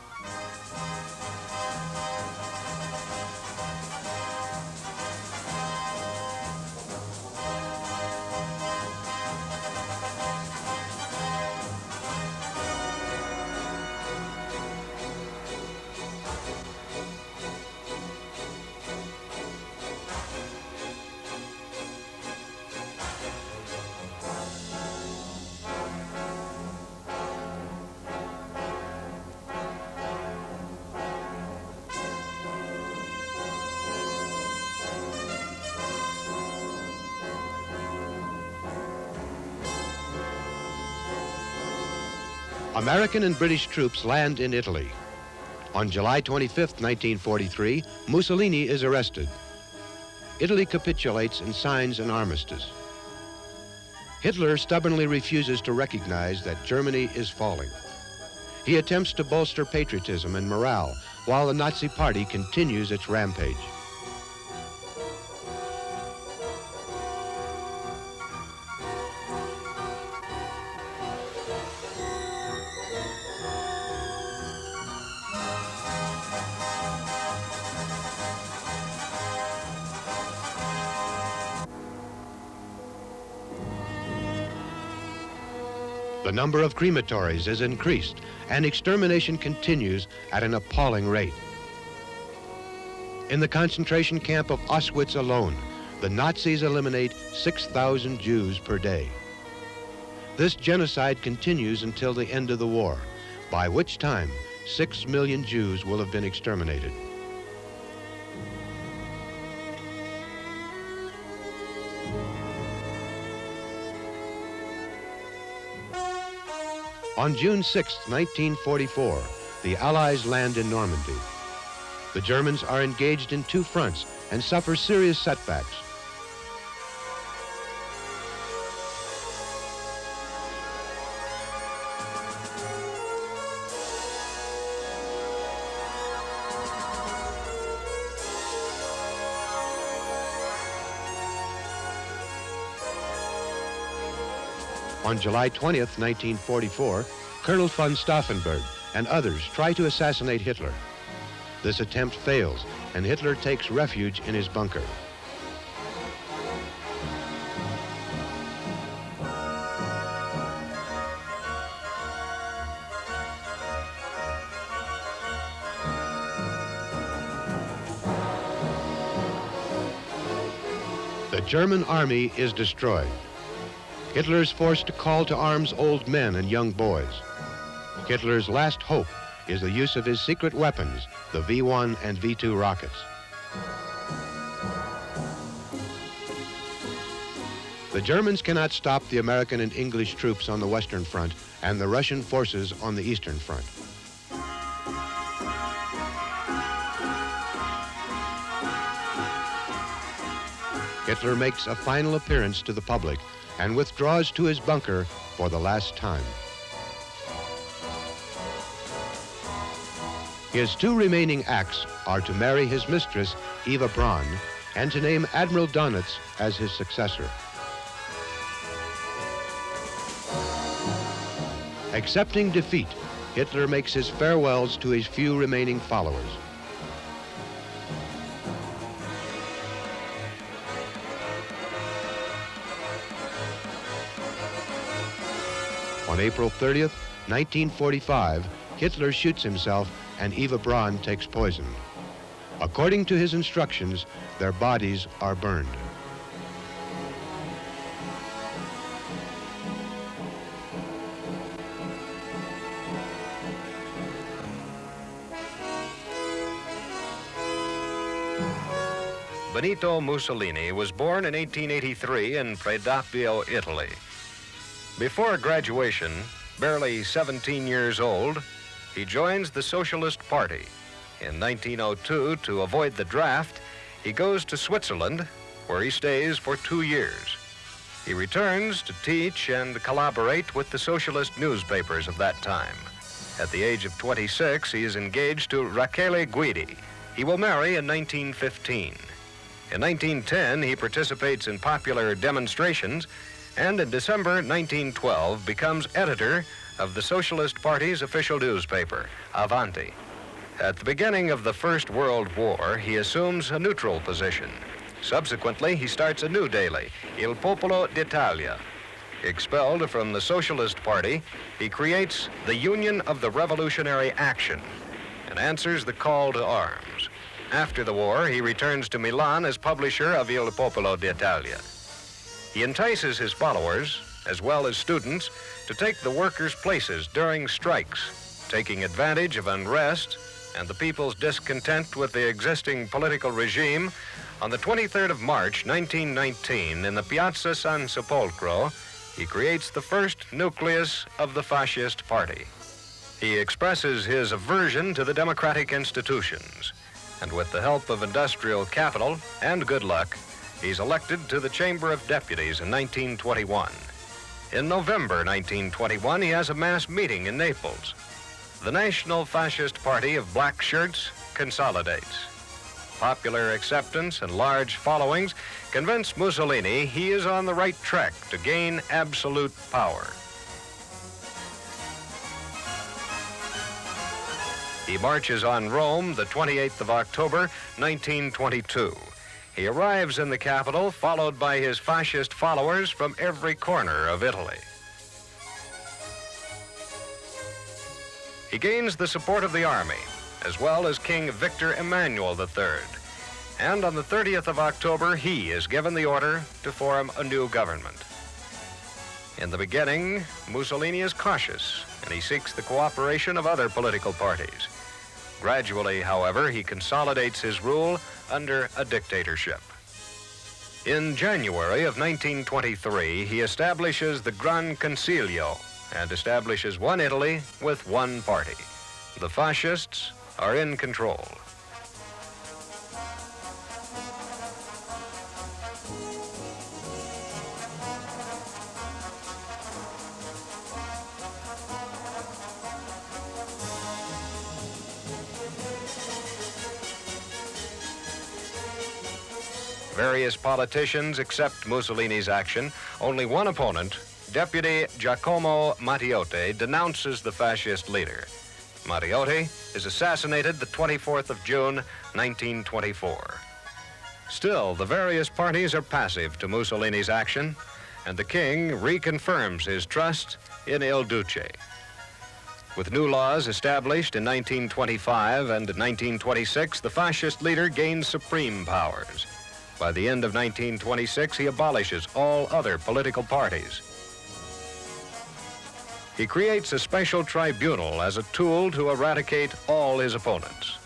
D: American and British troops land in Italy. On July 25, 1943, Mussolini is arrested. Italy capitulates and signs an armistice. Hitler stubbornly refuses to recognize that Germany is falling. He attempts to bolster patriotism and morale while the Nazi Party continues its rampage. The number of crematories is increased, and extermination continues at an appalling rate. In the concentration camp of Auschwitz alone, the Nazis eliminate 6,000 Jews per day. This genocide continues until the end of the war, by which time 6 million Jews will have been exterminated. On June 6, 1944, the Allies land in Normandy. The Germans are engaged in two fronts and suffer serious setbacks. On July 20th, 1944, Colonel von Stauffenberg and others try to assassinate Hitler. This attempt fails, and Hitler takes refuge in his bunker. The German army is destroyed. Hitler is forced to call to arms old men and young boys. Hitler's last hope is the use of his secret weapons, the V-1 and V-2 rockets. The Germans cannot stop the American and English troops on the Western Front and the Russian forces on the Eastern Front. Hitler makes a final appearance to the public and withdraws to his bunker for the last time. His two remaining acts are to marry his mistress, Eva Braun, and to name Admiral Donitz as his successor. Accepting defeat, Hitler makes his farewells to his few remaining followers. On April 30th, 1945, Hitler shoots himself and Eva Braun takes poison. According to his instructions, their bodies are burned.
A: Benito Mussolini was born in 1883 in Predappio, Italy. Before graduation, barely 17 years old, he joins the Socialist Party. In 1902, to avoid the draft, he goes to Switzerland, where he stays for 2 years. He returns to teach and collaborate with the socialist newspapers of that time. At the age of 26, he is engaged to Rachele Guidi. He will marry in 1915. In 1910, he participates in popular demonstrations, and in December 1912 becomes editor of the Socialist Party's official newspaper, Avanti. At the beginning of the First World War, he assumes a neutral position. Subsequently, he starts a new daily, Il Popolo d'Italia. Expelled from the Socialist Party, he creates the Union of the Revolutionary Action and answers the call to arms. After the war, he returns to Milan as publisher of Il Popolo d'Italia. He entices his followers, as well as students, to take the workers' places during strikes, taking advantage of unrest and the people's discontent with the existing political regime. On the 23rd of March, 1919, in the Piazza San Sepolcro, he creates the first nucleus of the Fascist Party. He expresses his aversion to the democratic institutions, and with the help of industrial capital and good luck, he's elected to the Chamber of Deputies in 1921. In November 1921, he has a mass meeting in Naples. The National Fascist Party of Black Shirts consolidates. Popular acceptance and large followings convince Mussolini he is on the right track to gain absolute power. He marches on Rome the 28th of October, 1922. He arrives in the capital, followed by his fascist followers from every corner of Italy. He gains the support of the army, as well as King Victor Emmanuel III. And on the 30th of October, he is given the order to form a new government. In the beginning, Mussolini is cautious, and he seeks the cooperation of other political parties. Gradually, however, he consolidates his rule under a dictatorship. In January of 1923, he establishes the Gran Consiglio and establishes one Italy with one party. The fascists are in control. Various politicians accept Mussolini's action. Only one opponent, Deputy Giacomo Matteotti, denounces the fascist leader. Matteotti is assassinated the 24th of June, 1924. Still, the various parties are passive to Mussolini's action, and the king reconfirms his trust in Il Duce. With new laws established in 1925 and 1926, the fascist leader gains supreme powers. By the end of 1926, he abolishes all other political parties. He creates a special tribunal as a tool to eradicate all his opponents.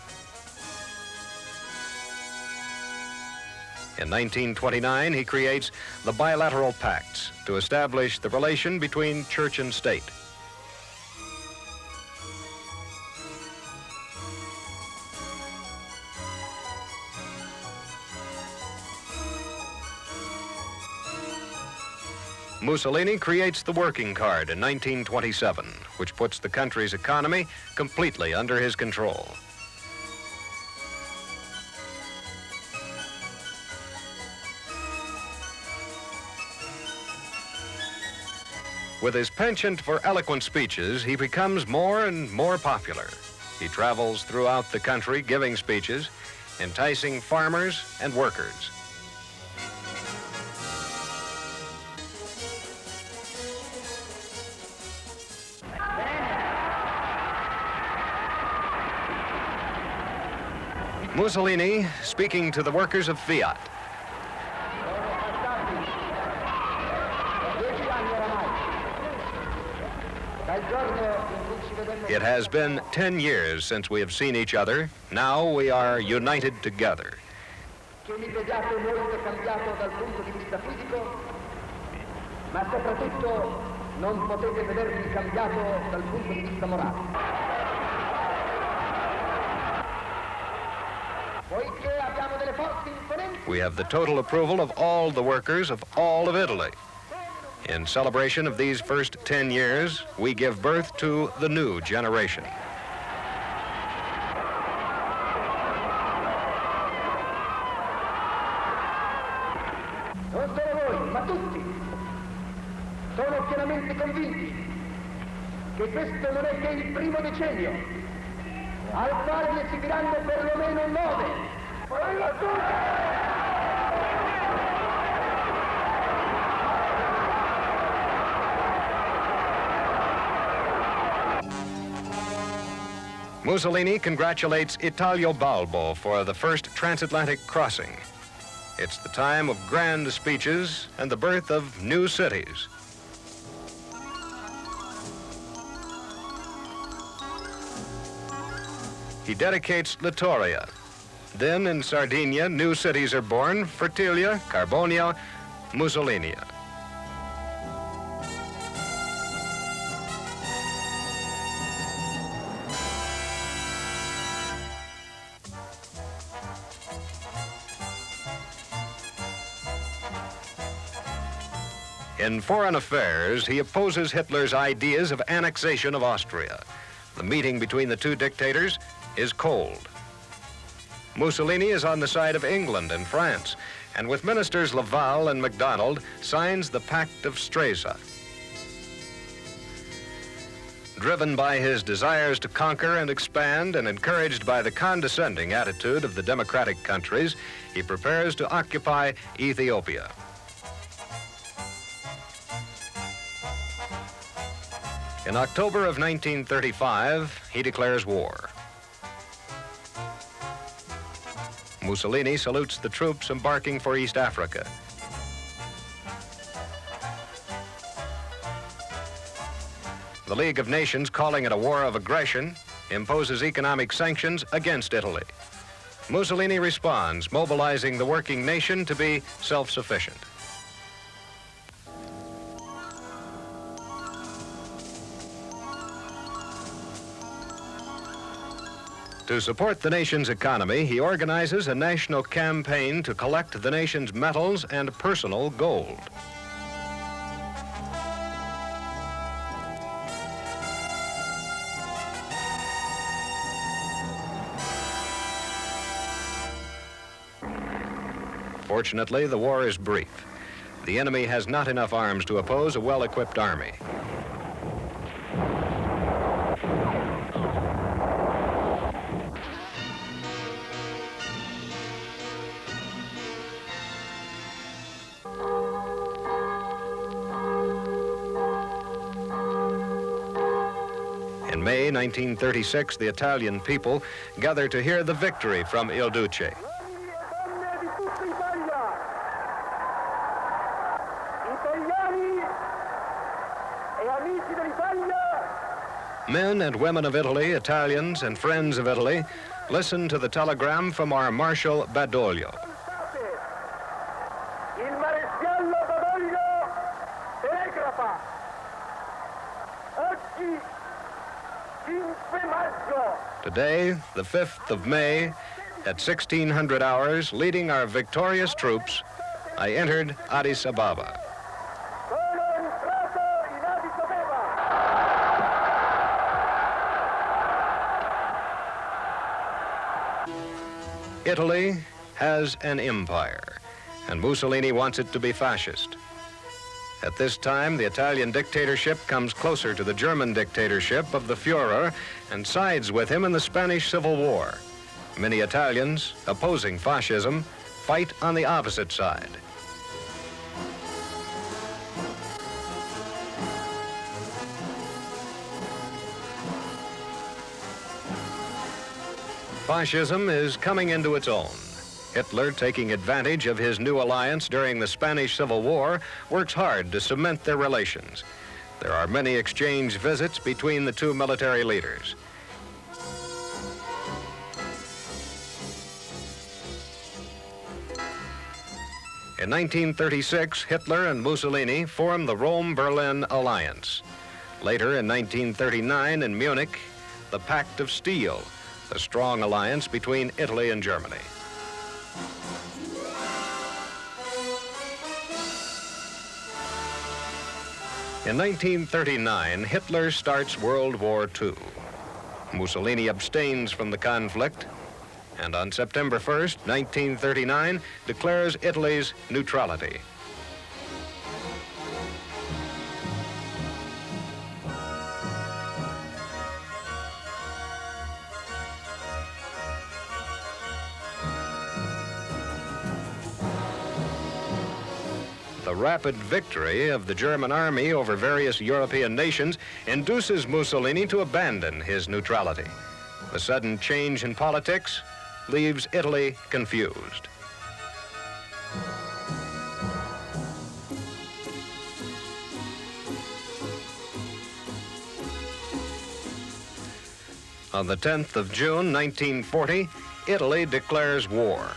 A: In 1929, he creates the bilateral pacts to establish the relation between church and state. Mussolini creates the working card in 1927, which puts the country's economy completely under his control. With his penchant for eloquent speeches, he becomes more and more popular. He travels throughout the country giving speeches, enticing farmers and workers. Mussolini speaking to the workers of Fiat. It has been 10 years since we have seen each other. Now we are united together.
B: che mi vediate molto cambiato dal punto di vista fisico, ma soprattutto non potete vedermi cambiato dal punto di vista morale. Poiché abbiamo delle forze imponenti.
A: We have the total approval of all the workers of all of Italy. In celebration of these first 10 years, we give birth to the new generation.
B: Non solo voi, ma tutti sono pienamente convinti che questo non è che il primo decennio, al quale ne seguiranno perlomeno 9.
A: Mussolini congratulates Italio Balbo for the first transatlantic crossing. It's the time of grand speeches and the birth of new cities. He dedicates Littoria. Then in Sardinia, new cities are born: Fertilia, Carbonia, Mussolinia. In foreign affairs, he opposes Hitler's ideas of annexation of Austria. The meeting between the two dictators is cold. Mussolini is on the side of England and France, and with ministers Laval and MacDonald, signs the Pact of Stresa. Driven by his desires to conquer and expand and encouraged by the condescending attitude of the democratic countries, he prepares to occupy Ethiopia. In October of 1935, he declares war. Mussolini salutes the troops embarking for East Africa. The League of Nations, calling it a war of aggression, imposes economic sanctions against Italy. Mussolini responds, mobilizing the working nation to be self-sufficient. To support the nation's economy, he organizes a national campaign to collect the nation's metals and personal gold. Fortunately, the war is brief. The enemy has not enough arms to oppose a well-equipped army. In May 1936, the Italian people gather to hear the victory from Il Duce. Men and women of Italy, Italians and friends of Italy, listen to the telegram from our Marshal Badoglio. Today, the 5th of May, at 1600 hours, leading our victorious troops, I entered Addis Ababa. Italy has an empire, and Mussolini wants it to be fascist. At this time, the Italian dictatorship comes closer to the German dictatorship of the Führer and sides with him in the Spanish Civil War. Many Italians, opposing fascism, fight on the opposite side. Fascism is coming into its own. Hitler, taking advantage of his new alliance during the Spanish Civil War, works hard to cement their relations. There are many exchange visits between the two military leaders. In 1936, Hitler and Mussolini formed the Rome-Berlin alliance. Later, in 1939, in Munich, the Pact of Steel, the strong alliance between Italy and Germany. In 1939, Hitler starts World War II. Mussolini abstains from the conflict, and on September 1st, 1939, declares Italy's neutrality. The rapid victory of the German army over various European nations induces Mussolini to abandon his neutrality. The sudden change in politics leaves Italy confused. On the 10th of June, 1940, Italy declares war.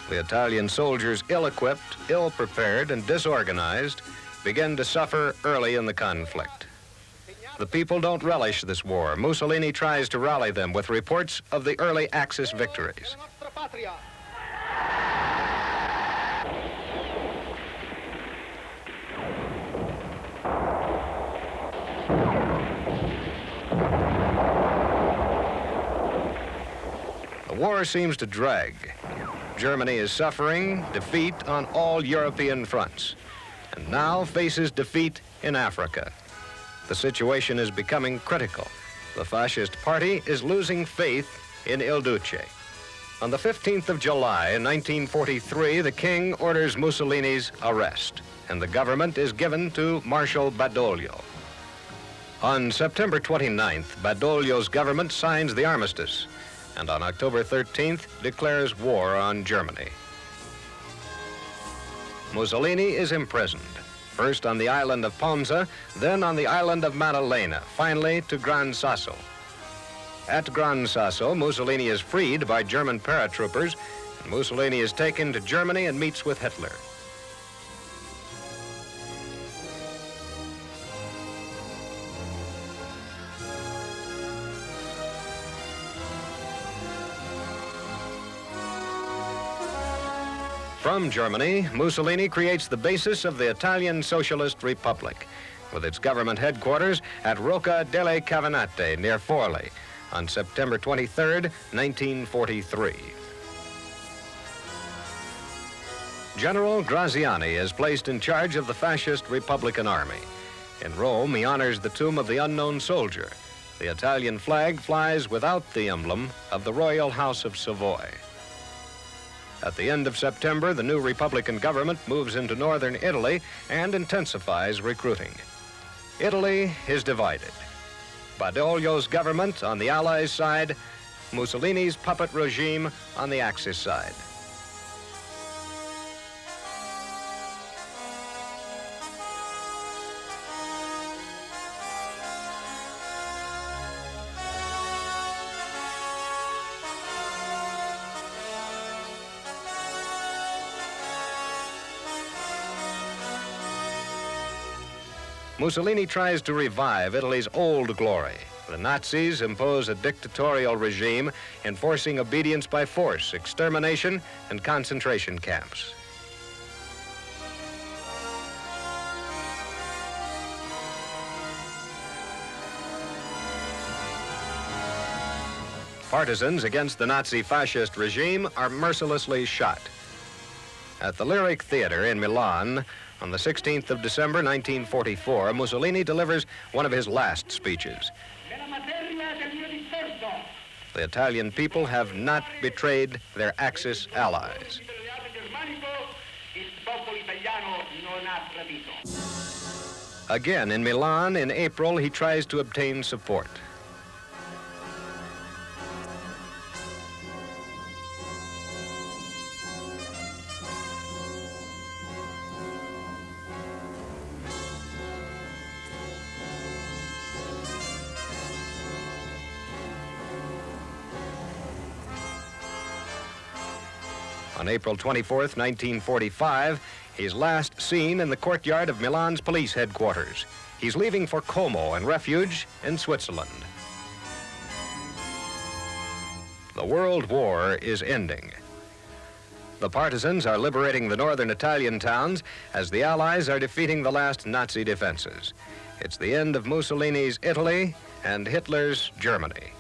A: The Italian soldiers, ill-equipped, ill-prepared, and disorganized, begin to suffer early in the conflict. The people don't relish this war. Mussolini tries to rally them with reports of the early Axis victories. The war seems to drag. Germany is suffering defeat on all European fronts, and now faces defeat in Africa. The situation is becoming critical. The fascist party is losing faith in Il Duce. On the 15th of July, 1943, the king orders Mussolini's arrest, and the government is given to Marshal Badoglio. On September 29th, Badoglio's government signs the armistice, and on October 13th, declares war on Germany. Mussolini is imprisoned, first on the island of Ponza, then on the island of Maddalena, finally to Gran Sasso. At Gran Sasso, Mussolini is freed by German paratroopers, and Mussolini is taken to Germany and meets with Hitler. From Germany, Mussolini creates the basis of the Italian Socialist Republic, with its government headquarters at Rocca delle Cavanate near Forli on September 23, 1943. General Graziani is placed in charge of the fascist Republican Army. In Rome, he honors the tomb of the unknown soldier. The Italian flag flies without the emblem of the Royal House of Savoy. At the end of September, the new Republican government moves into northern Italy and intensifies recruiting. Italy is divided. Badoglio's government on the Allies' side, Mussolini's puppet regime on the Axis side. Mussolini tries to revive Italy's old glory. The Nazis impose a dictatorial regime, enforcing obedience by force, extermination, and concentration camps. Partisans against the Nazi fascist regime are mercilessly shot. At the Lyric Theater in Milan, on the 16th of December, 1944, Mussolini delivers one of his last speeches. The Italian people have not betrayed their Axis allies. Again, in Milan, in April, he tries to obtain support. On On April 24th, 1945, he's last seen in the courtyard of Milan's police headquarters. He's leaving for Como and refuge in Switzerland. The World War is ending. The partisans are liberating the northern Italian towns as the Allies are defeating the last Nazi defenses. It's the end of Mussolini's Italy and Hitler's Germany.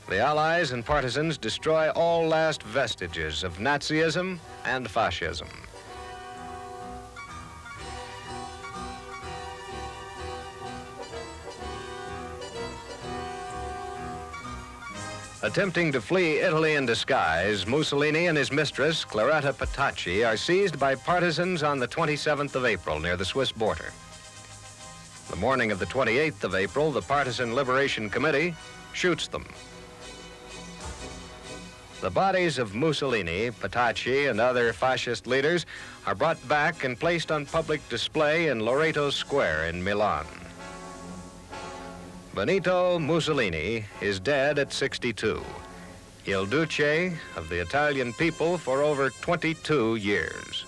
A: The Allies and partisans destroy all last vestiges of Nazism and fascism. Attempting to flee Italy in disguise, Mussolini and his mistress, Claretta Petacci, are seized by partisans on the 27th of April near the Swiss border. The morning of the 28th of April, the Partisan Liberation Committee shoots them. The bodies of Mussolini, Petacci, and other fascist leaders are brought back and placed on public display in Loreto Square in Milan. Benito Mussolini is dead at 62. Il Duce of the Italian people for over 22 years.